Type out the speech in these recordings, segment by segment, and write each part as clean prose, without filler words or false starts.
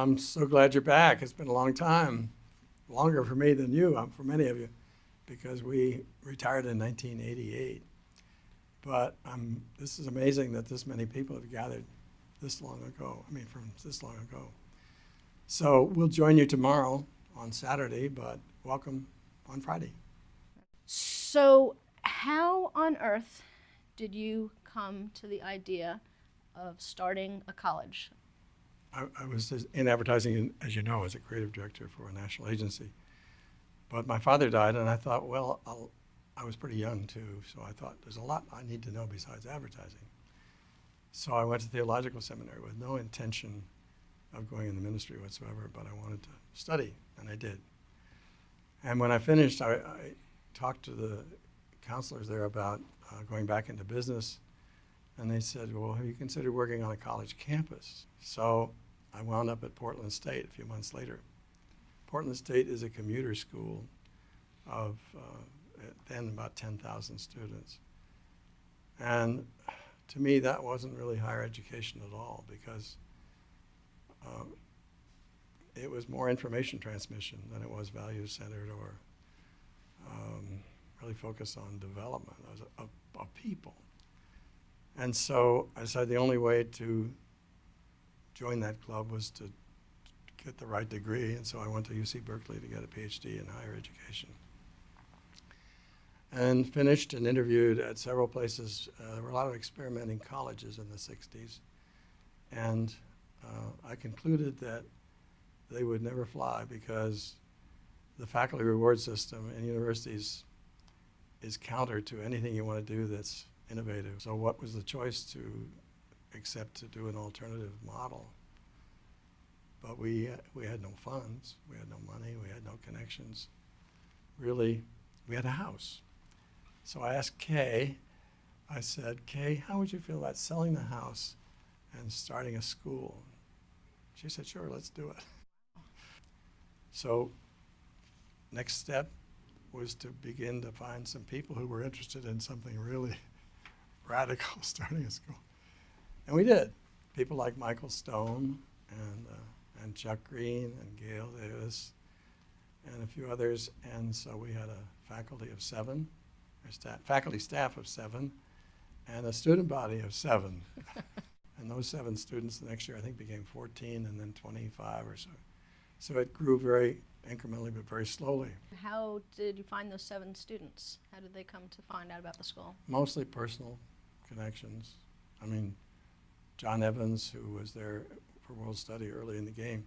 I'm so glad you're back. It's been a long time, longer for me than you, for many of you, because we retired in 1988. But this is amazing that this many people have gathered this long ago, from this long ago. So we'll join you tomorrow on Saturday, but welcome on Friday. So how on earth did you come to the idea of starting a college? I was in advertising, as you know, as a creative director for a national agency. But my father died, and I thought, well, I was pretty young, too, so I thought there's a lot I need to know besides advertising. So I went to theological seminary with no intention of going in the ministry whatsoever, but I wanted to study, and I did. And when I finished, I talked to the counselors there about going back into business, and they said, well, have you considered working on a college campus? So I wound up at Portland State a few months later. Portland State is a commuter school of then about 10,000 students. And to me, that wasn't really higher education at all, because it was more information transmission than it was value-centered or really focused on development of people. And so I decided the only way to join that club was to get the right degree, and so I went to UC Berkeley to get a PhD in higher education. And finished and interviewed at several places. There were a lot of experimenting colleges in the 60s, and I concluded that they would never fly because the faculty reward system in universities is counter to anything you want to do that's innovative. So what was the choice to accept to do an alternative model? But we had no funds, we had no money, we had no connections. Really, we had a house. So I asked Kay, I said, Kay, how would you feel about selling the house and starting a school? She said, sure, let's do it. So next step was to begin to find some people who were interested in something really radical, starting a school. And we did. People like Michael Stone and Chuck Green and Gail Davis and a few others. And so we had a faculty of 7, faculty staff of 7, and a student body of 7. And those 7 students the next year I think became 14 and then 25 or so. So it grew very incrementally but very slowly. How did you find those 7 students? How did they come to find out about the school? Mostly personal connections. John Evans, who was there for World Study early in the game,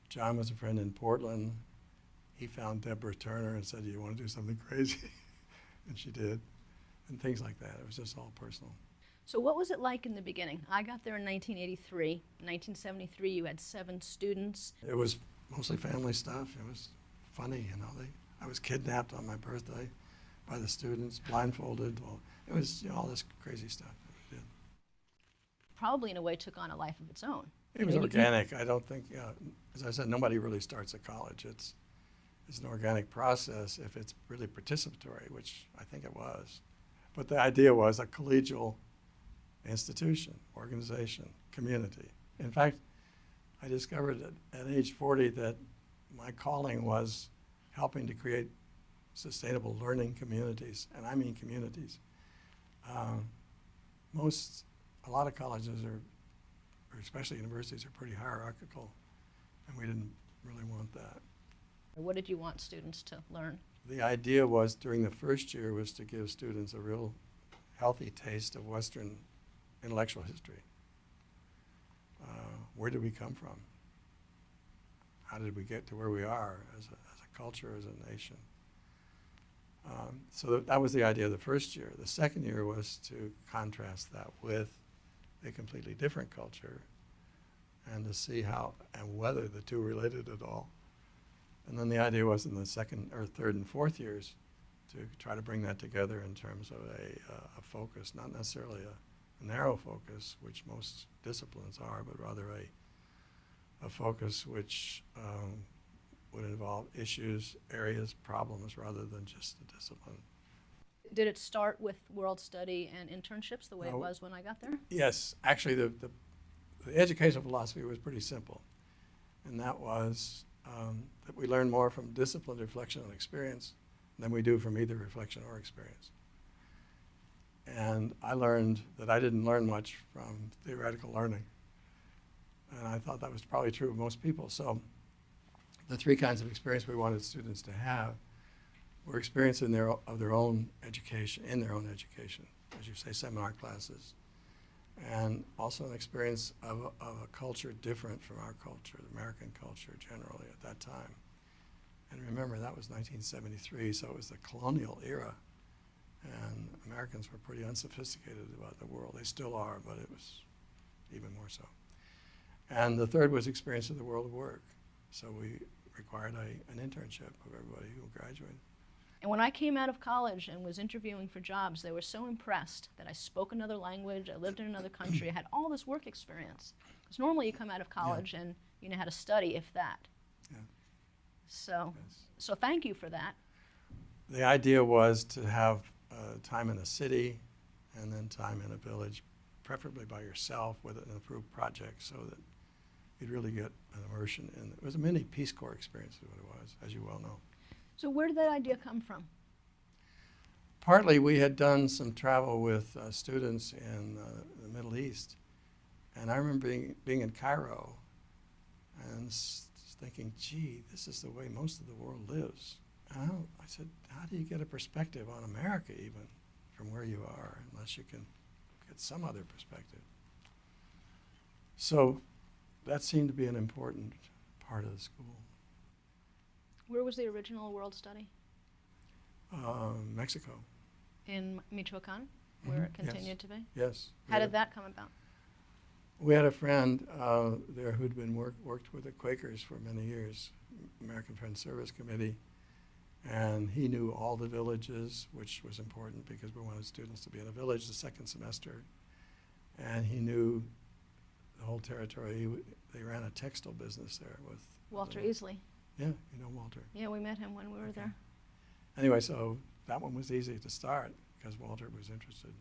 John was a friend in Portland. He found Deborah Turner and said, do you want to do something crazy? And she did, and things like that. It was just all personal. So what was it like in the beginning? I got there in 1983. In 1973, you had 7 students. It was mostly family stuff. It was funny, I was kidnapped on my birthday by the students, blindfolded. Well, it was all this crazy stuff that we did. Probably in a way took on a life of its own. It was organic. I don't think, as I said, nobody really starts a college. It's an organic process if it's really participatory, which I think it was. But the idea was a collegial institution, organization, community. In fact, I discovered at age 40 that my calling was helping to create sustainable learning communities, and I mean communities. A lot of colleges or especially universities, are pretty hierarchical, and we didn't really want that. What did you want students to learn? The idea was during the first year was to give students a real healthy taste of Western intellectual history. Where did we come from? How did we get to where we are as a culture, as a nation? So that was the idea of the first year. The second year was to contrast that with a completely different culture and to see how and whether the two related at all. And then the idea was in the second or third and fourth years to try to bring that together in terms of a focus, not necessarily a narrow focus, which most disciplines are, but rather a focus which would involve issues, areas, problems, rather than just a discipline. Did it start with World Study and internships the way it was when I got there? Yes, actually the educational philosophy was pretty simple. and that was that we learn more from disciplined reflection and experience than we do from either reflection or experience. And I learned that I didn't learn much from theoretical learning. And I thought that was probably true of most people. So the three kinds of experience we wanted students to have were experience in their own education, as you say, seminar classes, and also an experience of a culture different from our culture, the American culture generally at that time. And remember, that was 1973, so it was the colonial era, and Americans were pretty unsophisticated about the world. They still are, but it was even more so. And the third was experience of the world of work. So we required an internship of everybody who graduated. And when I came out of college and was interviewing for jobs, they were so impressed that I spoke another language, I lived in another country, I had all this work experience. Because normally you come out of college and you know how to study, if that. Yeah. So, Yes. so thank you for that. The idea was to have time in a city and then time in a village, preferably by yourself with an approved project, so that you'd really get an immersion in it. It was a mini Peace Corps experience is what it was, as you well know. So where did that idea come from? Partly we had done some travel with students in the Middle East, and I remember being in Cairo and thinking, gee, this is the way most of the world lives. And I said, how do you get a perspective on America even from where you are, unless you can get some other perspective? So that seemed to be an important part of the school. Where was the original World Study? Mexico. In Michoacan, where it continued to be? Yes. How did that come about? We had a friend there who'd been worked with the Quakers for many years, American Friends Service Committee, and he knew all the villages, which was important because we wanted students to be in a village the second semester, and he knew the whole territory. They ran a textile business there with Walter Easley. Yeah, you know Walter. Yeah, we met him when we were there. Anyway, so that one was easy to start because Walter was interested.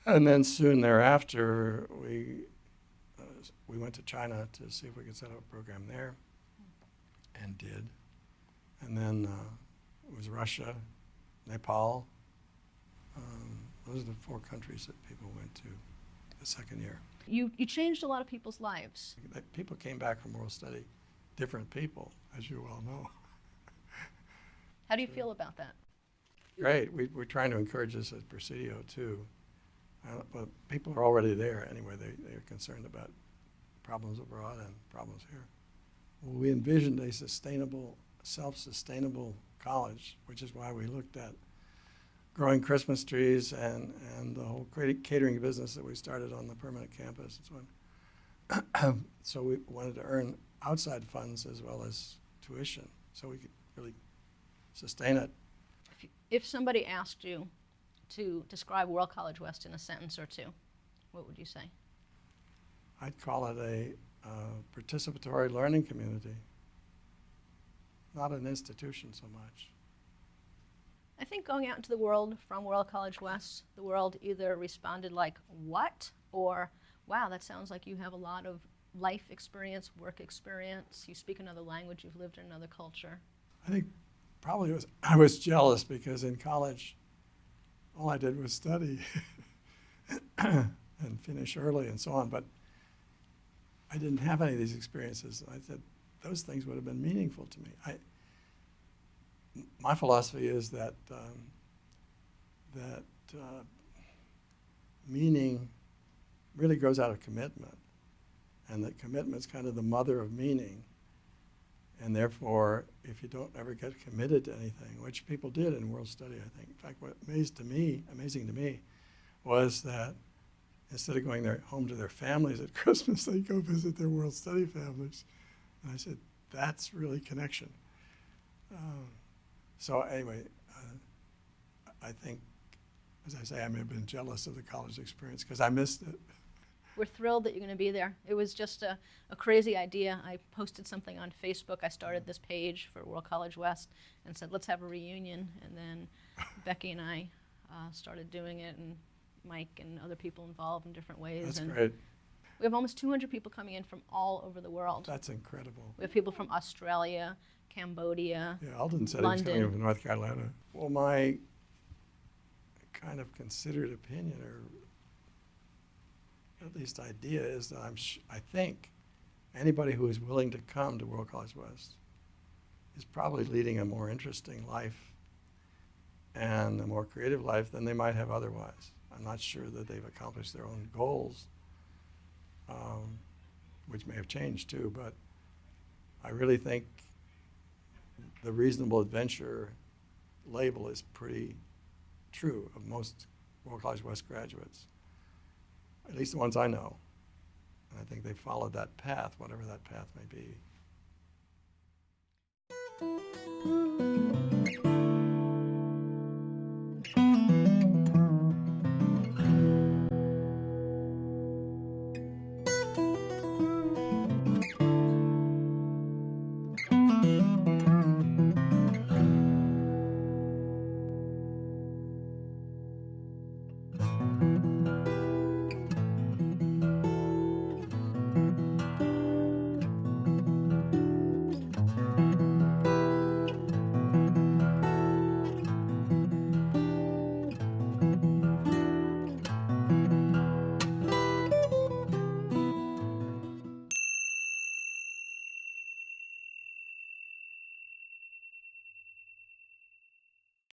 And then soon thereafter, we went to China to see if we could set up a program there, and did. And then it was Russia, Nepal. Those are the 4 countries that people went to the second year. You changed a lot of people's lives. People came back from World Study, different people, as you well know. How do you feel about that? Great. We're trying to encourage this at Presidio, too. But people are already there anyway. They're concerned about problems abroad and problems here. Well, we envisioned a sustainable, self-sustainable college, which is why we looked at growing Christmas trees and the whole catering business that we started on the permanent campus and so on. So we wanted to earn outside funds as well as tuition so we could really sustain it. If somebody asked you to describe World College West in a sentence or two, what would you say? I'd call it a participatory learning community, not an institution so much. I think going out into the world from World College West, the world either responded like, what? Or, wow, that sounds like you have a lot of life experience, work experience, you speak another language, you've lived in another culture. I think probably I was jealous because in college, all I did was study and finish early and so on, but I didn't have any of these experiences. I said those things would have been meaningful to me. My philosophy is that meaning really grows out of commitment, and that commitment's kind of the mother of meaning. And therefore, if you don't ever get committed to anything, which people did in World Study, I think. In fact, what amazing to me, was that instead of going home to their families at Christmas, they'd go visit their World Study families. And I said, that's really connection. So anyway, I think, as I say, I may have been jealous of the college experience because I missed it. We're thrilled that you're going to be there. It was just a crazy idea. I posted something on Facebook. I started this page for World College West and said, let's have a reunion. And then Becky and I started doing it, and Mike and other people involved in different ways. That's and great. We have almost 200 people coming in from all over the world. That's incredible. We have people from Australia, Cambodia, Yeah, Alden said he was coming London. from North Carolina. Well, my kind of considered opinion, or at least idea, is that I think anybody who is willing to come to World College West is probably leading a more interesting life and a more creative life than they might have otherwise. I'm not sure that they've accomplished their own goals, which may have changed too, but I really think the reasonable adventure label is pretty true of most World College West graduates, at least the ones I know. And I think they followed that path, whatever that path may be.